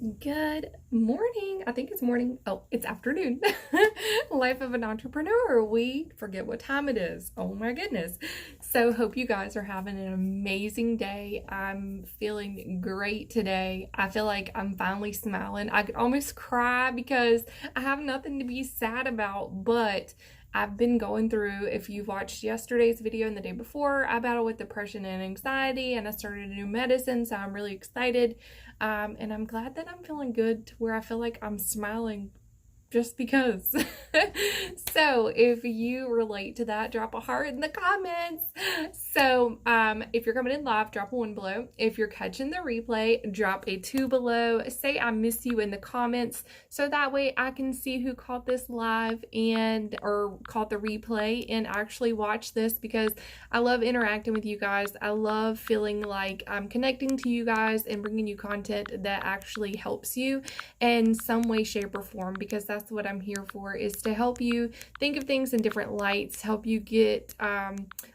Good morning. I think it's morning. Oh, it's afternoon. Life of an entrepreneur. We forget what time it is. Oh my goodness. So hope you guys are having an amazing day. I'm feeling great today. I feel like I'm finally smiling. I could almost cry because I have nothing to be sad about, but I've been going through, if you watched yesterday's video and the day before, I battle with depression and anxiety, and I started a new medicine, so I'm really excited. And I'm glad that I'm feeling good to where I feel like I'm smiling just because. So if you relate to that, drop a heart in the comments. So if you're coming in live, drop a 1 below. If you're catching the replay, drop a 2 below. Say I miss you in the comments, so that way I can see who caught this live or caught the replay and actually watch this, because I love interacting with you guys. I love feeling like I'm connecting to you guys and bringing you content that actually helps you in some way, shape, or form, because that's what I'm here for, is to help you think of things in different lights, help you get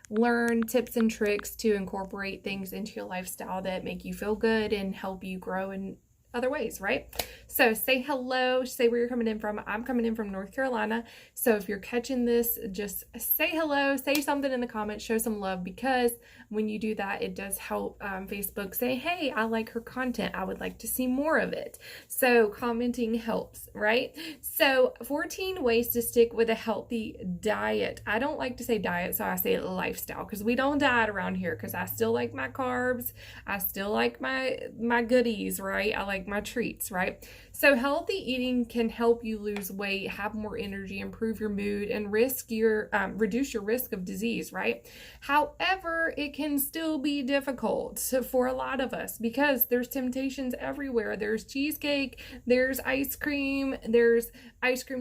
learn tips and tricks to incorporate things into your lifestyle that make you feel good and help you grow in other ways, right? So say hello, say where you're coming in from. I'm coming in from North Carolina. So if you're catching this, just say hello, say something in the comments, show some love, because when you do that, it does help Facebook say, hey, I like her content. I would like to see more of it. So commenting helps, right? So 14 ways to stick with a healthy diet. I don't like to say diet, so I say lifestyle, because we don't diet around here, because I still like my carbs. I still like my goodies, right? I like my treats, right? So healthy eating can help you lose weight, have more energy, improve your mood, and reduce your risk of disease, right? However, it can still be difficult for a lot of us, because there's temptations everywhere. There's cheesecake, there's ice cream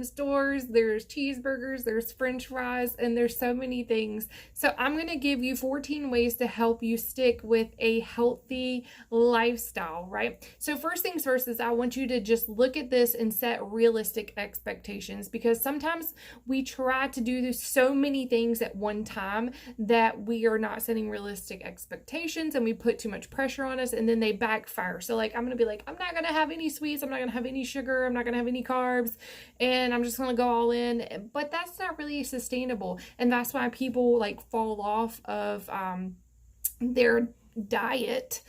stores, there's cheeseburgers, there's French fries, and there's so many things. So I'm going to give you 14 ways to help you stick with a healthy lifestyle, right? So first things first is I want you to just look at this and set realistic expectations, because sometimes we try to do so many things at one time that we are not setting realistic expectations, and we put too much pressure on us, and then they backfire. So like, I'm going to be like, I'm not going to have any sweets, I'm not going to have any sugar, I'm not going to have any carbs, and I'm just going to go all in. But that's not really sustainable. And that's why people like fall off of their diet,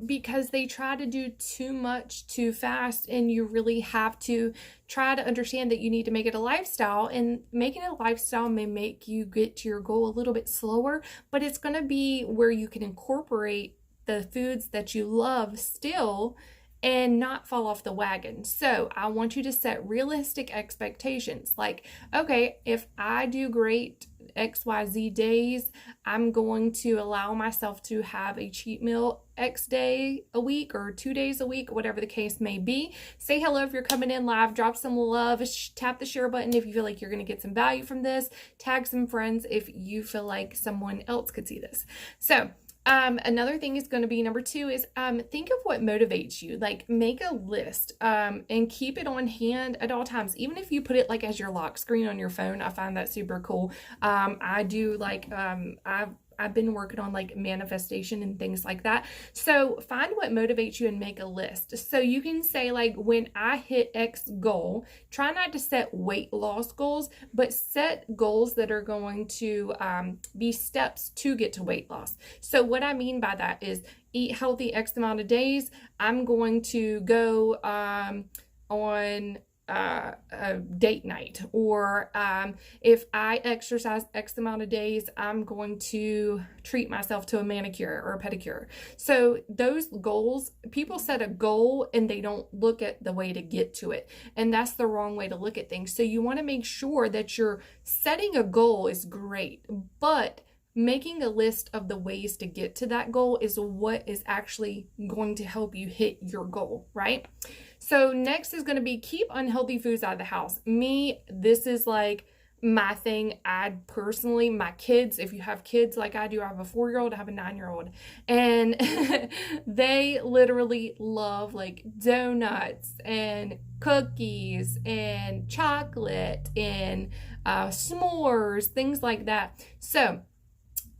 because they try to do too much too fast. And you really have to try to understand that you need to make it a lifestyle, and making it a lifestyle may make you get to your goal a little bit slower, but it's going to be where you can incorporate the foods that you love still and not fall off the wagon. So I want you to set realistic expectations. Like, okay, if I do great XYZ days, I'm going to allow myself to have a cheat meal X day a week or 2 days a week, whatever the case may be. Say hello if you're coming in live, drop some love, tap the share button if you feel like you're going to get some value from this, tag some friends if you feel like someone else could see this. So another thing is going to be number 2 is think of what motivates you. Like, make a list and keep it on hand at all times. Even if you put it like as your lock screen on your phone, I find that super cool. I do like I've been working on like manifestation and things like that. So find what motivates you and make a list. So you can say like, when I hit X goal, try not to set weight loss goals, but set goals that are going to be steps to get to weight loss. So what I mean by that is eat healthy X amount of days. I'm going to go on a date night, or if I exercise X amount of days, I'm going to treat myself to a manicure or a pedicure. So those goals, people set a goal and they don't look at the way to get to it, and that's the wrong way to look at things. So you want to make sure that you're setting a goal is great, but making a list of the ways to get to that goal is what is actually going to help you hit your goal, right? So next is going to be keep unhealthy foods out of the house. This is like my thing. My kids, if you have kids like I do, I have a 4-year-old, I have a 9-year-old, and they literally love like donuts and cookies and chocolate and s'mores, things like that. So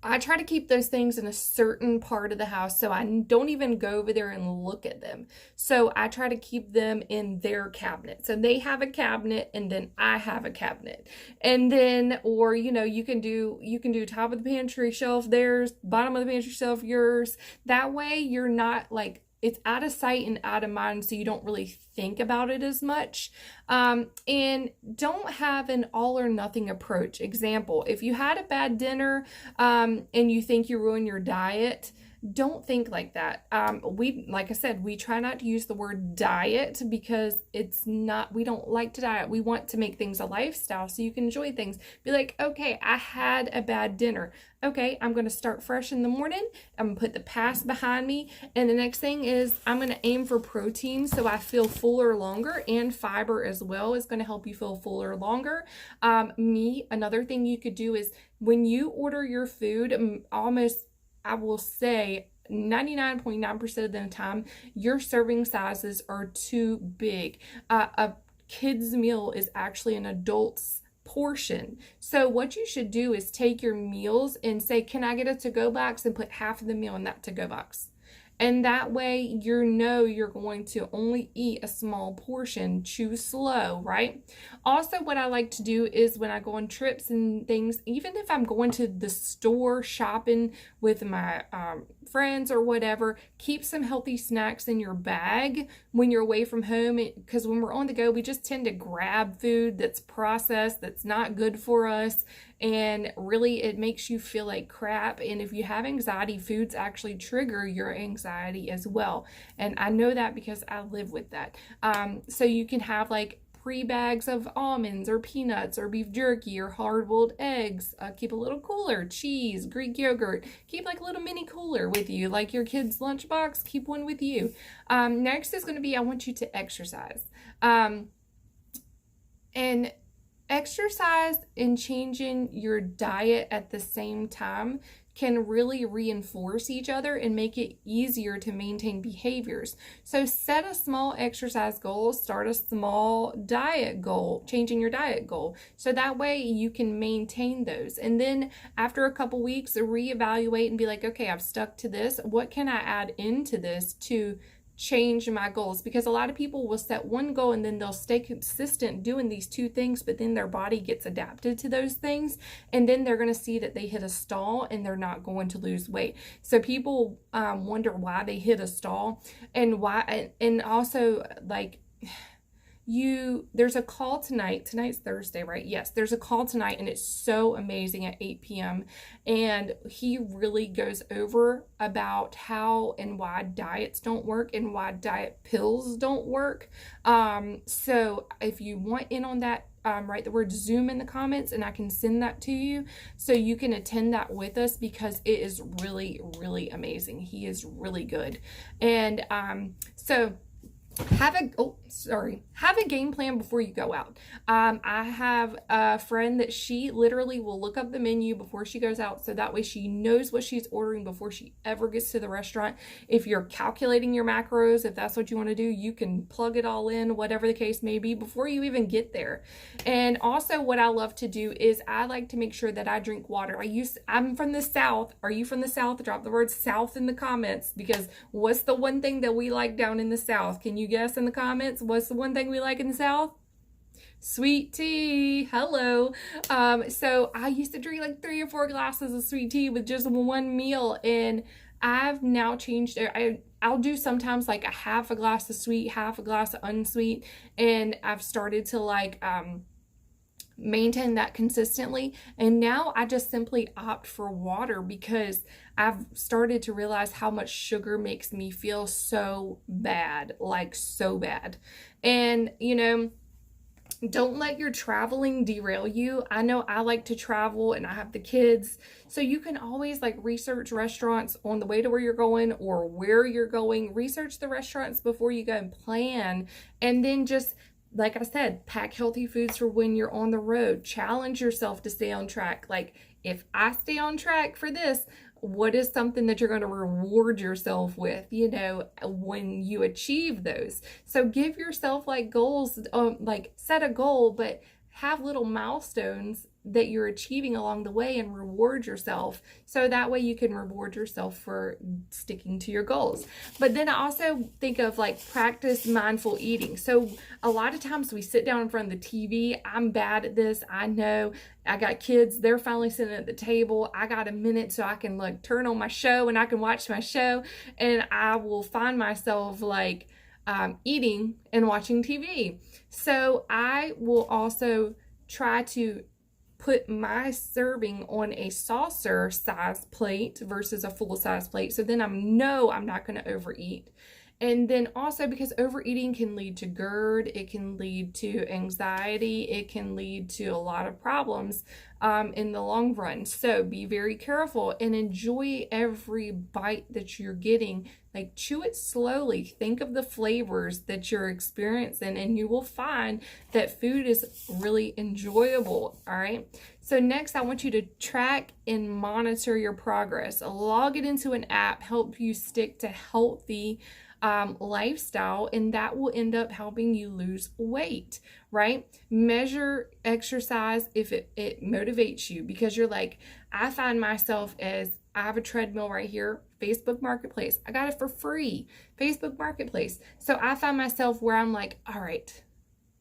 I try to keep those things in a certain part of the house, so I don't even go over there and look at them. So I try to keep them in their cabinet. So they have a cabinet and then I have a cabinet. And then, or you can do top of the pantry shelf theirs, bottom of the pantry shelf yours. That way you're not like, it's out of sight and out of mind, so you don't really think about it as much. And don't have an all or nothing approach. Example, if you had a bad dinner and you think you ruined your diet, don't think like that. Like I said, we try not to use the word diet because we don't like to diet. We want to make things a lifestyle so you can enjoy things. Be like, okay, I had a bad dinner. Okay, I'm going to start fresh in the morning. I'm going to put the past behind me. And the next thing is I'm going to aim for protein so I feel fuller longer, and fiber as well is going to help you feel fuller longer. Another thing you could do is when you order your food, I will say 99.9% of the time, your serving sizes are too big. A kid's meal is actually an adult's portion. So what you should do is take your meals and say, can I get a to-go box, and put half of the meal in that to-go box. And that way you're going to only eat a small portion. Chew slow, right? Also, what I like to do is when I go on trips and things, even if I'm going to the store shopping with my friends or whatever, keep some healthy snacks in your bag when you're away from home, because when we're on the go, we just tend to grab food that's processed, that's not good for us, and really it makes you feel like crap. And if you have anxiety, foods actually trigger your anxiety as well, and I know that because I live with that. So you can have like pre-bags of almonds or peanuts or beef jerky or hard-boiled eggs. Keep a little cooler, cheese, Greek yogurt. Keep like a little mini cooler with you, like your kid's lunchbox. Keep one with you. Next is going to be, I want you to exercise. And exercise and changing your diet at the same time can really reinforce each other and make it easier to maintain behaviors. So set a small exercise goal, start a small diet goal, changing your diet goal. So that way you can maintain those. And then after a couple weeks, reevaluate and be like, okay, I've stuck to this. What can I add into this to change my goals? Because a lot of people will set one goal and then they'll stay consistent doing these two things, but then their body gets adapted to those things, and then they're going to see that they hit a stall and they're not going to lose weight. So people wonder why they hit a stall, and why, and also like there's a call tonight. Tonight's Thursday, right? Yes, there's a call tonight, and it's so amazing at 8 p.m. And he really goes over about how and why diets don't work and why diet pills don't work. So if you want in on that, write the word Zoom in the comments and I can send that to you so you can attend that with us, because it is really, really amazing. He is really good. And have a game plan before you go out. I have a friend that she literally will look up the menu before she goes out, so that way she knows what she's ordering before she ever gets to the restaurant. If you're calculating your macros, if that's what you want to do, you can plug it all in, whatever the case may be, before you even get there. And also what I love to do is I like to make sure that I drink water. I'm from the South. Are you from the South? Drop the word South in the comments, because what's the one thing that we like down in the South? Can you guess in the comments? What's the one thing we like in the South? Sweet tea. Hello. So I used to drink like 3 or 4 glasses of sweet tea with just one meal, and I've now changed it. I'll do sometimes like a half a glass of sweet, half a glass of unsweet, and I've started to like maintain that consistently. And now I just simply opt for water, because I've started to realize how much sugar makes me feel so bad, like so bad. And don't let your traveling derail you. I know I like to travel and I have the kids, so you can always like research restaurants on the way to where you're going or where you're going. Research the restaurants before you go and plan, and then just, like I said, pack healthy foods for when you're on the road. Challenge yourself to stay on track. Like, if I stay on track for this, what is something that you're going to reward yourself with, when you achieve those? So give yourself like goals, like set a goal, but have little milestones that you're achieving along the way and reward yourself. So that way you can reward yourself for sticking to your goals. But then I also think of like practice mindful eating. So a lot of times we sit down in front of the TV. I'm bad at this. I know. I got kids. They're finally sitting at the table. I got a minute so I can like turn on my show and I can watch my show, and I will find myself like eating and watching TV. So I will also try to put my serving on a saucer size plate versus a full size plate. So then I'm not going to overeat. And then also, because overeating can lead to GERD, it can lead to anxiety, it can lead to a lot of problems in the long run. So be very careful and enjoy every bite that you're getting. Like, chew it slowly. Think of the flavors that you're experiencing, and you will find that food is really enjoyable. All right. So next, I want you to track and monitor your progress. Log it into an app, help you stick to healthy lifestyle, and that will end up helping you lose weight, right? Measure exercise if it motivates you, because you're like, I find myself as, I have a treadmill right here, Facebook Marketplace. I got it for free, Facebook Marketplace. So I find myself where I'm like, all right,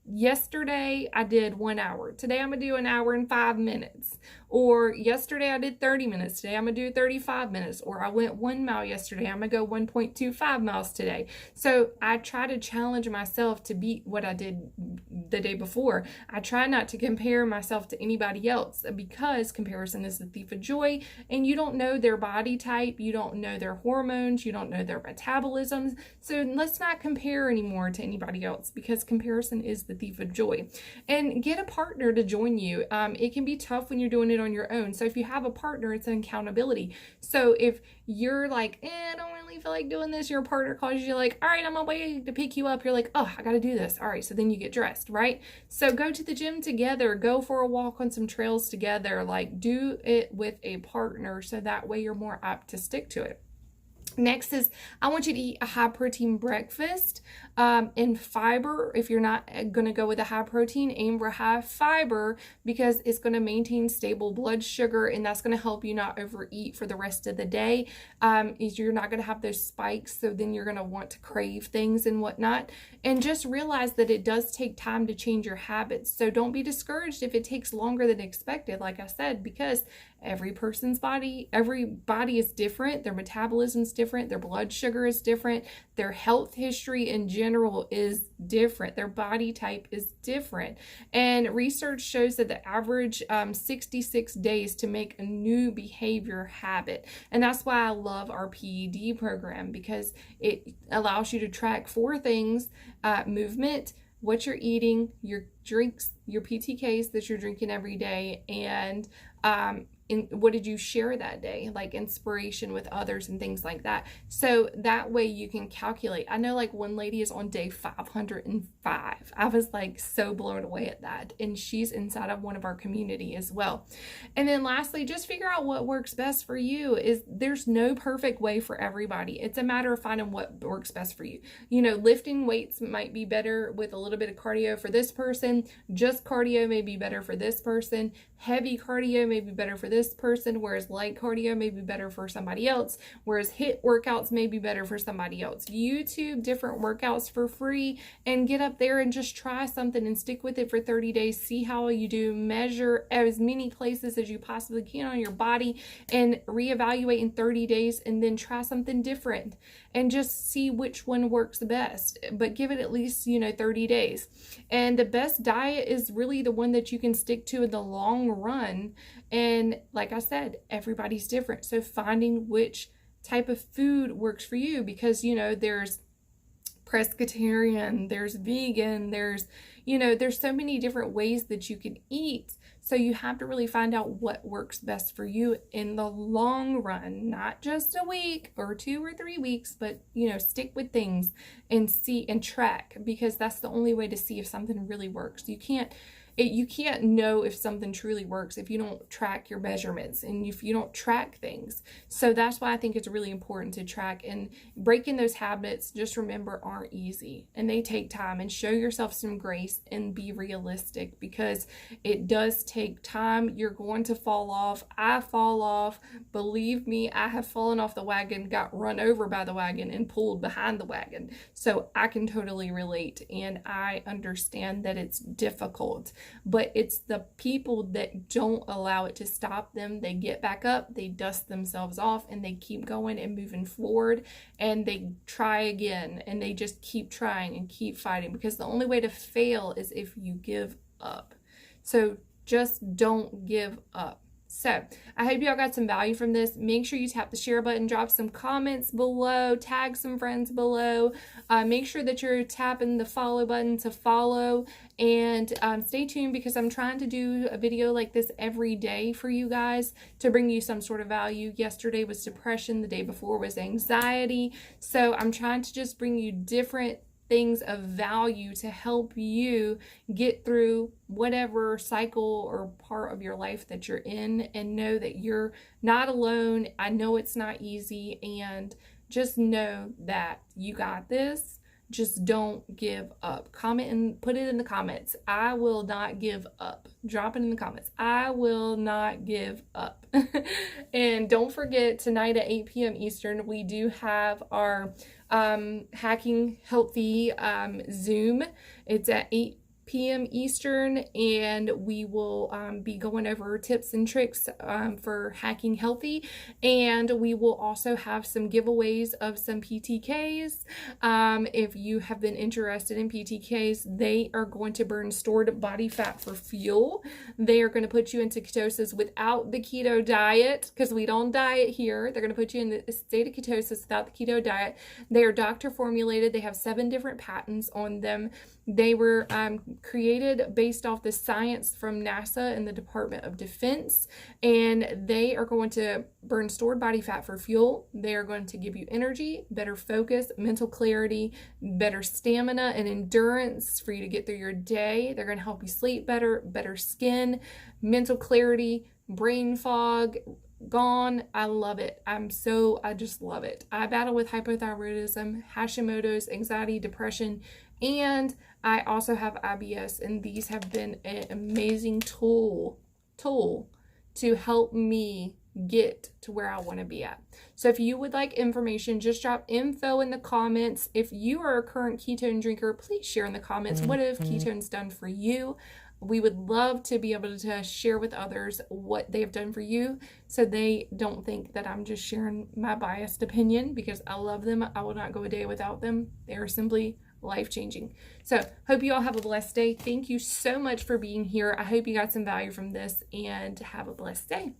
yesterday I did 1 hour. Today I'm going to do 1 hour and 5 minutes. Or yesterday I did 30 minutes. Today I'm going to do 35 minutes. Or I went 1 mile yesterday. I'm going to go 1.25 miles today. So I try to challenge myself to beat what I did the day before. I try not to compare myself to anybody else, because comparison is the thief of joy, and you don't know their body type. You don't know their hormones. You don't know their metabolisms. So let's not compare anymore to anybody else, because comparison is the thief of joy. And get a partner to join you. It can be tough when you're doing it on your own. So if you have a partner, it's an accountability. So if you're like, I don't really feel like doing this, your partner calls you like, all right, I'm on my way to pick you up. You're like, oh, I got to do this. All right. So then you get dressed, right? So go to the gym together, go for a walk on some trails together, like do it with a partner. So that way you're more apt to stick to it. Next is, I want you to eat a high protein breakfast and fiber. If you're not going to go with a high protein, aim for high fiber, because it's going to maintain stable blood sugar, and that's going to help you not overeat for the rest of the day. You're not going to have those spikes, so then you're going to want to crave things and whatnot. And just realize that it does take time to change your habits. So don't be discouraged if it takes longer than expected, like I said, because every body is different. Their metabolism is different. Their blood sugar is different. Their health history in general is different. Their body type is different. And research shows that the average 66 days to make a new behavior habit. And that's why I love our PED program, because it allows you to track 4 things: movement, what you're eating, your drinks, your PTKs that you're drinking every day, and what did you share that day, like inspiration with others and things like that. So that way you can calculate. I know like one lady is on day 505. I was like so blown away at that. And she's inside of one of our community as well. And then lastly, just figure out what works best for you. There's no perfect way for everybody. It's a matter of finding what works best for you. You know, lifting weights might be better with a little bit of cardio for this person. Just cardio may be better for this person. Heavy cardio may be better for this person, whereas light cardio may be better for somebody else, whereas HIIT workouts may be better for somebody else. YouTube different workouts for free, and get up there and just try something and stick with it for 30 days. See how you do. Measure as many places as you possibly can on your body and reevaluate in 30 days, and then try something different and just see which one works best. But give it at least, 30 days. And the best diet is really the one that you can stick to in the long run. And like I said, everybody's different. So finding which type of food works for you, because, there's pescatarian, there's vegan, there's so many different ways that you can eat. So you have to really find out what works best for you in the long run, not just a week or 2 or 3 weeks, but, stick with things and see and track, because that's the only way to see if something really works. You can't, you can't know if something truly works if you don't track your measurements and if you don't track things. So that's why I think it's really important to track, and breaking those habits, just remember, aren't easy and they take time, and show yourself some grace and be realistic, because it does take time. You're going to fall off. I fall off. Believe me, I have fallen off the wagon, got run over by the wagon, and pulled behind the wagon. So I can totally relate, and I understand that it's difficult, but it's the people that don't allow it to stop them. They get back up, they dust themselves off, and they keep going and moving forward, and they try again, and they just keep trying and keep fighting, because the only way to fail is if you give up. So just don't give up. So I hope y'all got some value from this. Make sure you tap the share button, drop some comments below, tag some friends below. Make sure that you're tapping the follow button to follow, and stay tuned, because I'm trying to do a video like this every day for you guys to bring you some sort of value. Yesterday was depression, the day before was anxiety. So I'm trying to just bring you different things of value to help you get through whatever cycle or part of your life that you're in, and know that you're not alone. I know it's not easy, and just know that you got this. Just don't give up. Comment and put it in the comments. I will not give up. Drop it in the comments. I will not give up. And don't forget, tonight at 8 p.m. Eastern, we do have our Hacking Healthy Zoom. It's at 8 p.m. Eastern, and we will be going over tips and tricks for hacking healthy, and we will also have some giveaways of some PTKs. If you have been interested in PTKs, they are going to burn stored body fat for fuel. They are going to put you into ketosis without the keto diet, because we don't diet here. They're going to put you in the state of ketosis without the keto diet. They are doctor formulated. They have 7 different patents on them. They were created based off the science from NASA and the Department of Defense, and they are going to burn stored body fat for fuel. They are going to give you energy, better focus, mental clarity, better stamina and endurance for you to get through your day. They're going to help you sleep better, better skin, mental clarity, brain fog gone. I love it. I just love it. I battle with hypothyroidism, Hashimoto's, anxiety, depression, and I also have IBS, and these have been an amazing tool to help me get to where I want to be at. So if you would like information, just drop info in the comments. If you are a current ketone drinker, please share in the comments, what have ketones done for you? We would love to be able to share with others what they have done for you, so they don't think that I'm just sharing my biased opinion, because I love them. I will not go a day without them. They are simply life-changing. So hope you all have a blessed day. Thank you so much for being here. I hope you got some value from this, and have a blessed day.